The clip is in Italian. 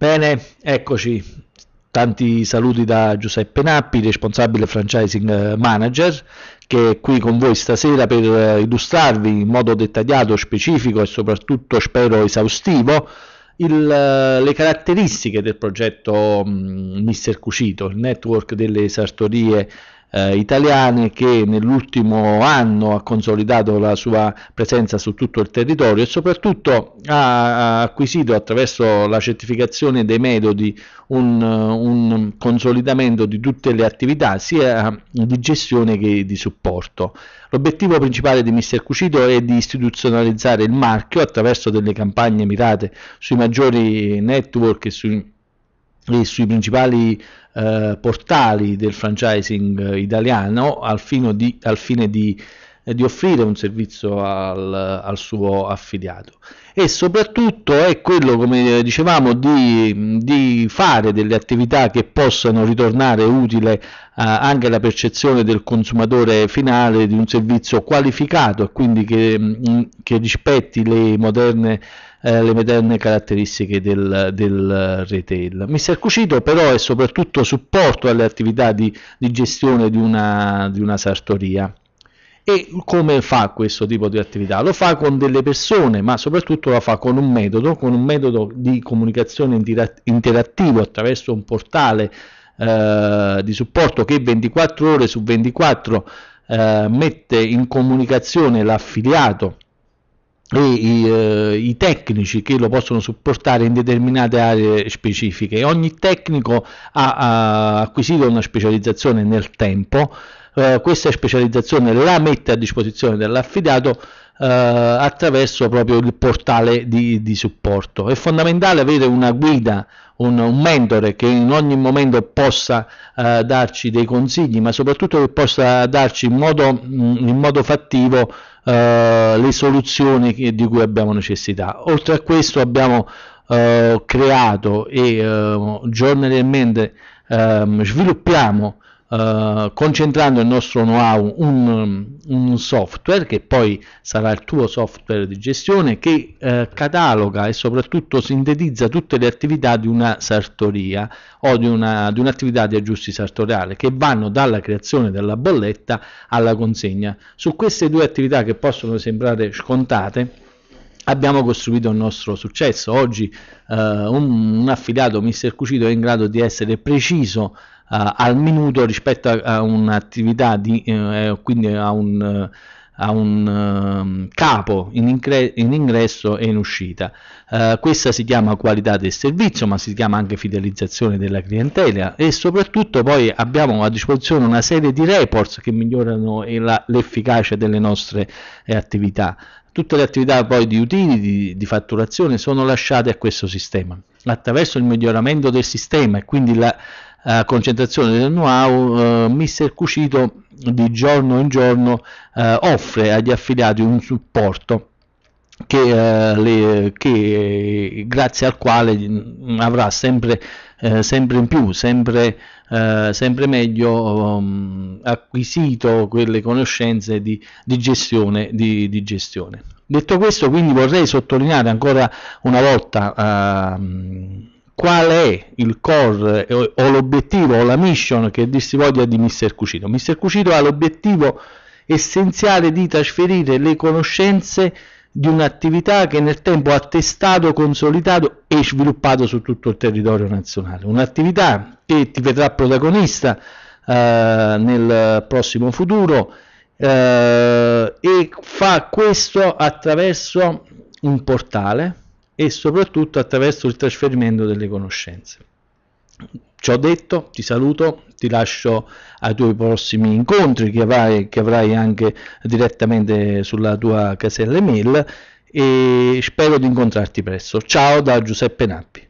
Bene, eccoci. Tanti saluti da Giuseppe Nappi, responsabile franchising manager, che è qui con voi stasera per illustrarvi in modo dettagliato, specifico e soprattutto spero esaustivo le caratteristiche del progetto Mister Cucito, il network delle sartorie italiane che nell'ultimo anno ha consolidato la sua presenza su tutto il territorio e soprattutto ha acquisito attraverso la certificazione dei metodi un consolidamento di tutte le attività sia di gestione che di supporto. L'obiettivo principale di Mister Cucito è di istituzionalizzare il marchio attraverso delle campagne mirate sui maggiori network e sui principali portali del franchising italiano al fine di offrire un servizio al suo affiliato e soprattutto è quello, come dicevamo, di fare delle attività che possano ritornare utile anche alla percezione del consumatore finale di un servizio qualificato e quindi che rispetti le moderne caratteristiche del retail. Mister Cucito però è soprattutto supporto alle attività di gestione di una sartoria. E come fa questo tipo di attività? Lo fa con delle persone, ma soprattutto lo fa con un metodo di comunicazione interattivo attraverso un portale di supporto che 24 ore su 24 mette in comunicazione l'affiliato e i tecnici che lo possono supportare in determinate aree specifiche. Ogni tecnico ha acquisito una specializzazione nel tempo. Questa specializzazione la mette a disposizione dell'affidato attraverso proprio il portale di supporto. È fondamentale avere una guida, un mentore che in ogni momento possa darci dei consigli, ma soprattutto che possa darci in modo fattivo le soluzioni di cui abbiamo necessità. Oltre a questo abbiamo creato e giornalmente sviluppiamo, concentrando il nostro know-how, un software che poi sarà il tuo software di gestione che cataloga e soprattutto sintetizza tutte le attività di una sartoria o di un'attività di aggiusti sartoriale che vanno dalla creazione della bolletta alla consegna. Su queste due attività che possono sembrare scontate abbiamo costruito il nostro successo. Oggi un affiliato Mister Cucito è in grado di essere preciso al minuto rispetto a un'attività quindi a un capo in ingresso e in uscita. Questa si chiama qualità del servizio, ma si chiama anche fidelizzazione della clientela e soprattutto poi abbiamo a disposizione una serie di reports che migliorano l'efficacia delle nostre attività. Tutte le attività poi di utili, di fatturazione sono lasciate a questo sistema. Attraverso il miglioramento del sistema e quindi la concentrazione del know-how, Mister Cucito di giorno in giorno offre agli affiliati un supporto che grazie al quale avrà sempre in più, sempre meglio acquisito quelle conoscenze di gestione. Detto questo, quindi vorrei sottolineare ancora una volta qual è il core o l'obiettivo o la mission che si voglia di Mister Cucito. Mister Cucito ha l'obiettivo essenziale di trasferire le conoscenze di un'attività che nel tempo ha testato, consolidato e sviluppato su tutto il territorio nazionale. Un'attività che ti vedrà protagonista nel prossimo futuro e fa questo attraverso un portale e soprattutto attraverso il trasferimento delle conoscenze. Ciò detto, ti saluto, ti lascio ai tuoi prossimi incontri che avrai anche direttamente sulla tua casella email e spero di incontrarti presto. Ciao da Giuseppe Nappi.